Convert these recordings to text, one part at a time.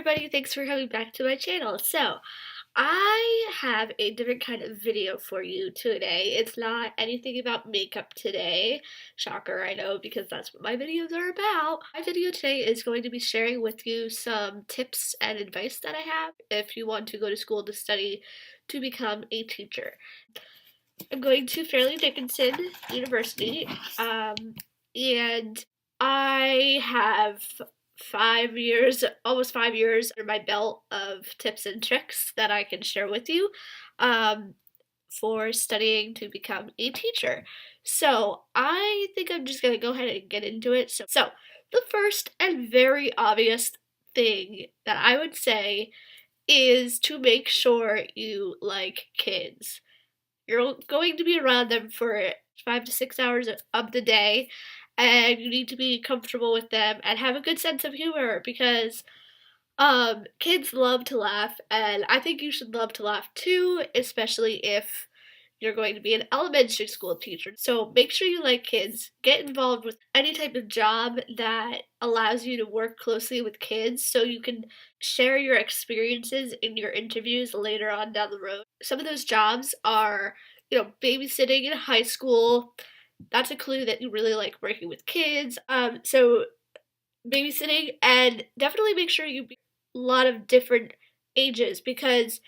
everybody, thanks for coming back to my channel. So, I have a different kind of video for you today. It's not anything about makeup today. Shocker, I know, because that's what my videos are about. My video today is going to be sharing with you some tips and advice that I have if you want to go to school to study to become a teacher. I'm going to Fairleigh Dickinson University, and I have 5 years, almost 5 years under my belt of tips and tricks that I can share with you for studying to become a teacher. So I think I'm just going to go ahead and get into it. So the first and very obvious thing that I would say is to make sure you like kids. You're going to be around them for 5 to 6 hours of the day, and you need to be comfortable with them and have a good sense of humor because kids love to laugh, and I think you should love to laugh too, especially if you're going to be an elementary school teacher. So make sure you like kids. Get involved with any type of job that allows you to work closely with kids so you can share your experiences in your interviews later on down the road. Some of those jobs are, babysitting in high school. That's a clue that you really like working with kids. So babysitting, and definitely make sure you be a lot of different ages because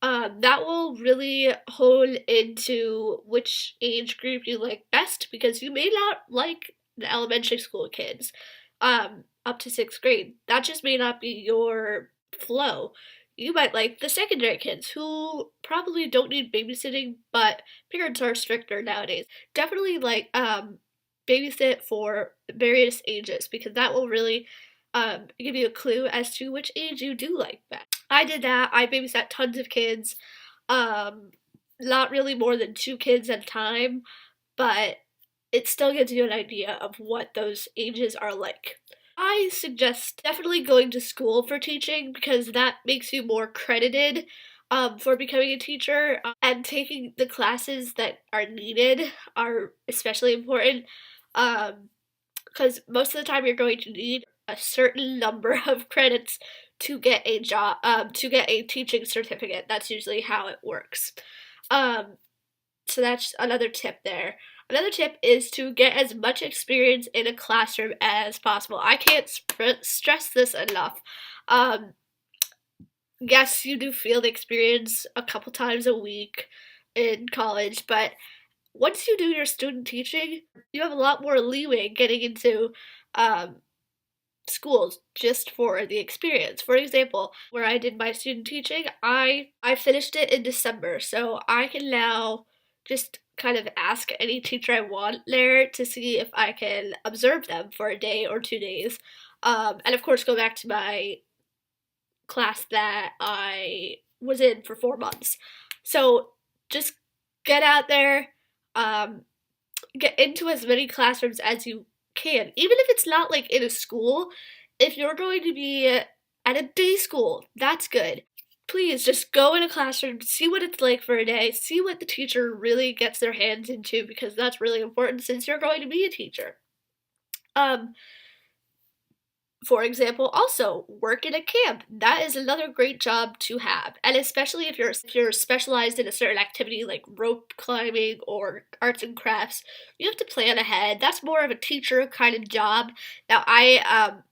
that will really hone into which age group you like best because you may not like the elementary school kids up to sixth grade. That just may not be your flow. You might like the secondary kids who probably don't need babysitting, but parents are stricter nowadays. Definitely babysit for various ages because that will really give you a clue as to which age you do like best. I did that. I babysat tons of kids. Not really more than 2 kids at a time, but it still gives you an idea of what those ages are like. I suggest definitely going to school for teaching because that makes you more credited for becoming a teacher, and taking the classes that are needed are especially important because most of the time you're going to need a certain number of credits to get a job, to get a teaching certificate. That's usually how it works. Um, so that's another tip there. Another tip is to get as much experience in a classroom as possible. I can't stress this enough. Yes, you do field experience a couple times a week in college, but once you do your student teaching, you have a lot more leeway getting into um, schools just for the experience. For example, where I did my student teaching, I finished it in December, so I can now just kind of ask any teacher I want there to see if I can observe them for a day or 2 days. And of course go back to my class that I was in for 4 months. So just get out there, um, get into as many classrooms as you can, even if it's not like in a school. If you're going to be at a day school, that's good. Please just go in a classroom, see what it's like for a day, see what the teacher really gets their hands into because that's really important since you're going to be a teacher. For example, also work in a camp. That is another great job to have, and especially if you're specialized in a certain activity like rope climbing or arts and crafts, you have to plan ahead. That's more of a teacher kind of job. Now, I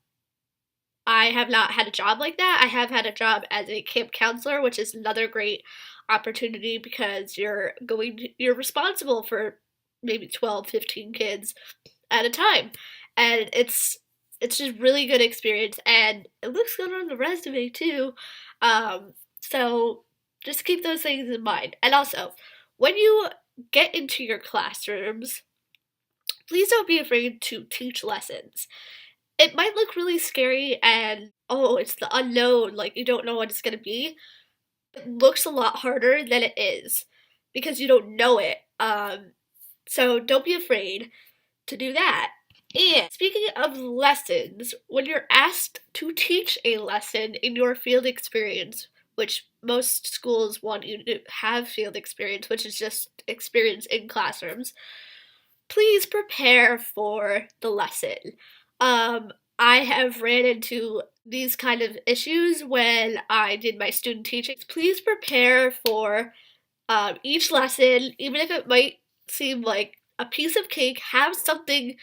have not had a job like that. I have had a job as a camp counselor, which is another great opportunity because you're responsible for maybe 12, 15 kids at a time, and it's just really good experience, and it looks good on the resume too. So just keep those things in mind. And also, when you get into your classrooms, please don't be afraid to teach lessons. It might look really scary and, oh, it's the unknown, like you don't know what it's gonna be. It looks a lot harder than it is because you don't know it. So don't be afraid to do that. And speaking of lessons, when you're asked to teach a lesson in your field experience, which most schools want you to have field experience, which is just experience in classrooms, please prepare for the lesson. I have ran into these kind of issues when I did my student teaching. Please prepare for each lesson, even if it might seem like a piece of cake, have something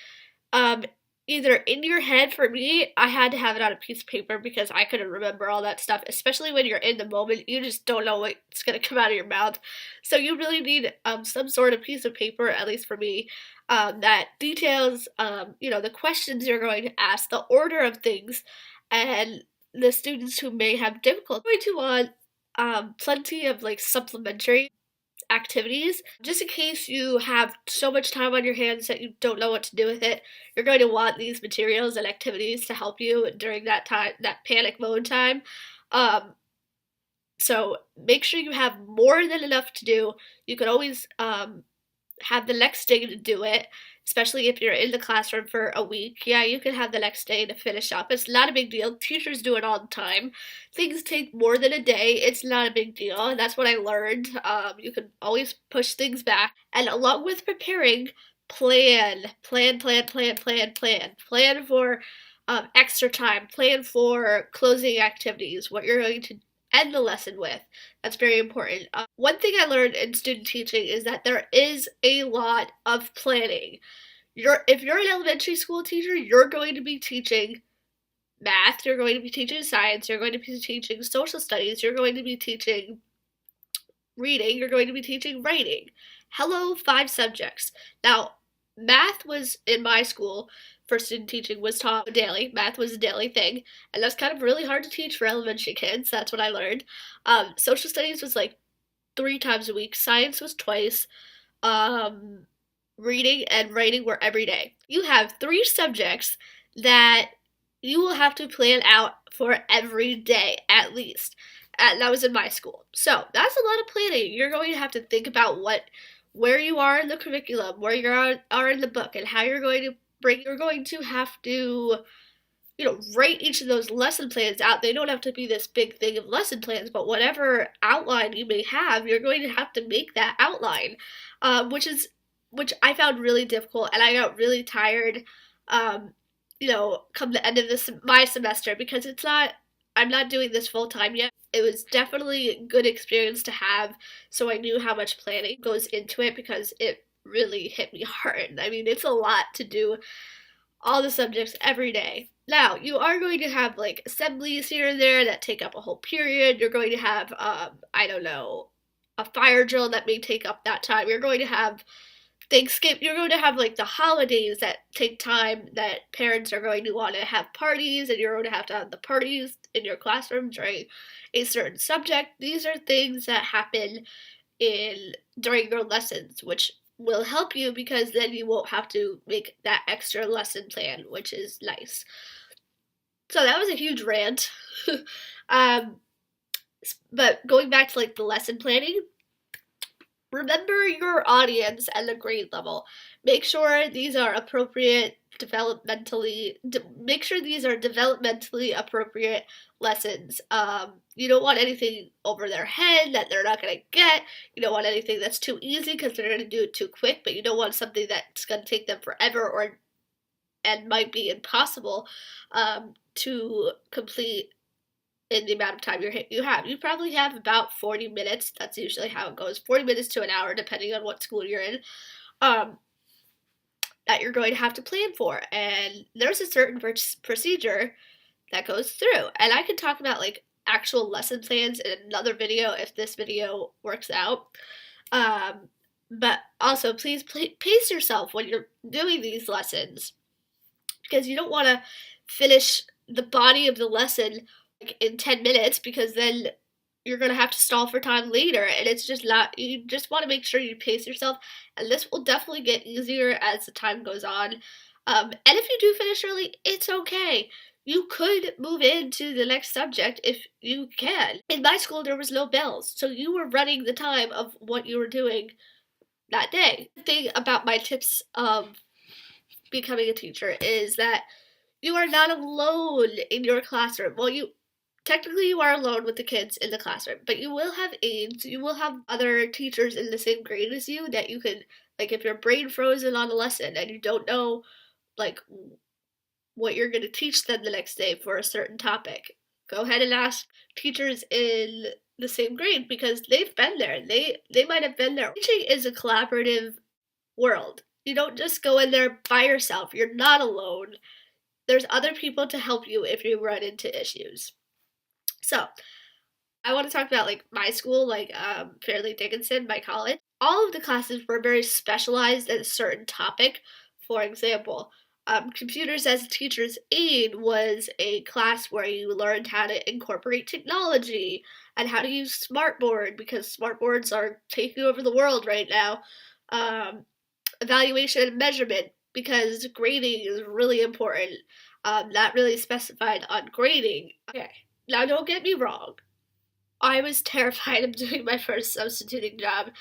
um, either in your head. For me, I had to have it on a piece of paper because I couldn't remember all that stuff, especially when you're in the moment. You just don't know what's going to come out of your mouth. So you really need some sort of piece of paper, at least for me, that details, the questions you're going to ask, the order of things, and the students who may have difficulty. You're going to want plenty of like supplementary activities just in case you have so much time on your hands that you don't know what to do with it. You're going to want these materials and activities to help you during that time, that panic mode time. um, so make sure you have more than enough to do. You can always have the next day to do it, especially if you're in the classroom for a week. Yeah, you can have the next day to finish up. It's not a big deal. Teachers do it all the time. Things take more than a day. It's not a big deal. And that's what I learned. You can always push things back. And along with preparing, plan for extra time, plan for closing activities, what you're going to end the lesson with. That's very important. One thing I learned in student teaching is that there is a lot of planning. If you're an elementary school teacher, you're going to be teaching math, you're going to be teaching science, you're going to be teaching social studies, you're going to be teaching reading, you're going to be teaching writing. Hello, 5 subjects. Now, math was in my school for student teaching was taught daily. Math was a daily thing, and that's kind of really hard to teach for elementary kids. That's what I learned. Social studies was like 3 times a week. Science was twice. Um, Reading and writing were every day. You have 3 subjects that you will have to plan out for every day at least. And that was in my school. So that's a lot of planning. You're going to have to think about where you are in the curriculum, where you are in the book, and how you're going to bring. You're going to have to, write each of those lesson plans out. They don't have to be this big thing of lesson plans, but whatever outline you may have, you're going to have to make that outline, which I found really difficult, and I got really tired. Come the end of my semester, because I'm not doing this full time yet. It was definitely a good experience to have, so I knew how much planning goes into it because it really hit me hard. I mean, it's a lot to do all the subjects every day. Now, you are going to have like assemblies here and there that take up a whole period. You're going to have, I don't know, a fire drill that may take up that time. You're going to have Thanksgiving, you're going to have like the holidays that take time, that parents are going to want to have parties, and you're going to have the parties in your classroom during a certain subject. These are things that happen during your lessons, which will help you because then you won't have to make that extra lesson plan, which is nice. So that was a huge rant. um, but going back to like the lesson planning, remember your audience and the grade level. Make sure these are make sure these are developmentally appropriate lessons. You don't want anything over their head that they're not going to get. You don't want anything that's too easy because they're going to do it too quick, but you don't want something that's going to take them forever and might be impossible to complete in the amount of time you have. You probably have about 40 minutes. That's usually how it goes. 40 minutes to an hour, depending on what school you're in, that you're going to have to plan for. And there's a certain procedure that goes through. And I can talk about like actual lesson plans in another video if this video works out. But also, please pace yourself when you're doing these lessons, because you don't want to finish the body of the lesson in 10 minutes, because then you're going to have to stall for time later, and it's just not. You just want to make sure you pace yourself, and this will definitely get easier as the time goes on. And if you do finish early, it's okay. You could move into the next subject if you can. In my school, there was no bells, so you were running the time of what you were doing that day. The thing about my tips of becoming a teacher is that you are not alone in your classroom. Well, technically you are alone with the kids in the classroom, but you will have aides, you will have other teachers in the same grade as you that you can, like, if your brain frozen on a lesson and you don't know, like, what you're going to teach them the next day for a certain topic. Go ahead and ask teachers in the same grade because they've been there. They might have been there. Teaching is a collaborative world. You don't just go in there by yourself. You're not alone. There's other people to help you if you run into issues. So, I want to talk about like my school, like Fairleigh Dickinson, my college. All of the classes were very specialized in a certain topic. For example, computers as a teacher's aid was a class where you learned how to incorporate technology and how to use smartboard because smartboards are taking over the world right now. Evaluation and measurement because grading is really important. Not really specified on grading. Okay, now don't get me wrong. I was terrified of doing my first substituting job.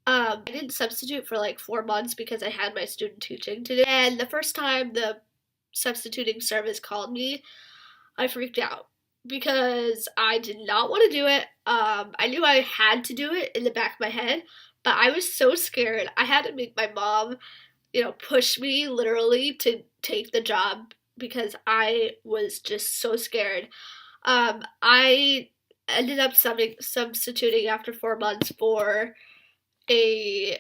I didn't substitute for like 4 months because I had my student teaching to do. And the first time the substituting service called me, I freaked out because I did not want to do it. I knew I had to do it in the back of my head, but I was so scared. I had to make my mom, push me literally to take the job because I was just so scared. I ended up substituting after 4 months for a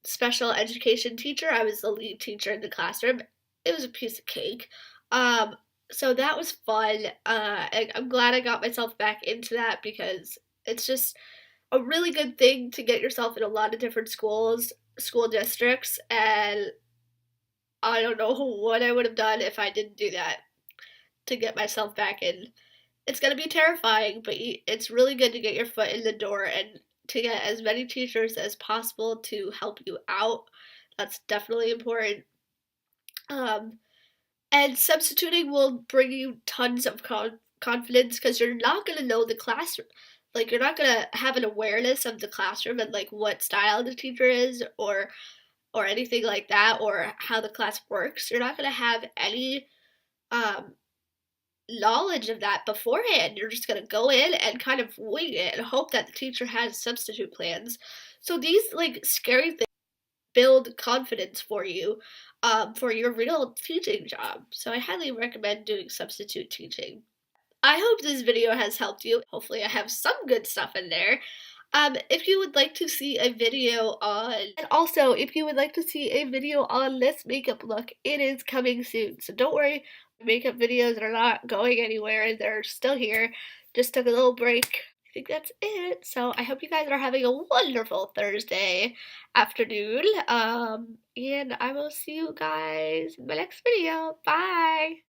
special education teacher. I was the lead teacher in the classroom. It was a piece of cake. So that was fun. I'm glad I got myself back into that because it's just a really good thing to get yourself in a lot of different school districts, and I don't know what I would have done if I didn't do that to get myself back in. It's going to be terrifying, but it's really good to get your foot in the door and to get as many teachers as possible to help you out. That's definitely important. And substituting will bring you tons of confidence because you're not going to know the classroom. Like, you're not going to have an awareness of the classroom and, like, what style the teacher is or anything like that or how the class works. You're not going to have any knowledge of that beforehand. You're just going to go in and kind of wing it and hope that the teacher has substitute plans. So these like scary things build confidence for you for your real teaching job. So I highly recommend doing substitute teaching. I hope this video has helped you. Hopefully I have some good stuff in there. If you would like to see a video on, and also if you would like to see a video on this makeup look, it is coming soon. So don't worry, makeup videos are not going anywhere. They're still here. Just took a little break. I think that's it. So I hope you guys are having a wonderful Thursday afternoon. And I will see you guys in my next video. Bye!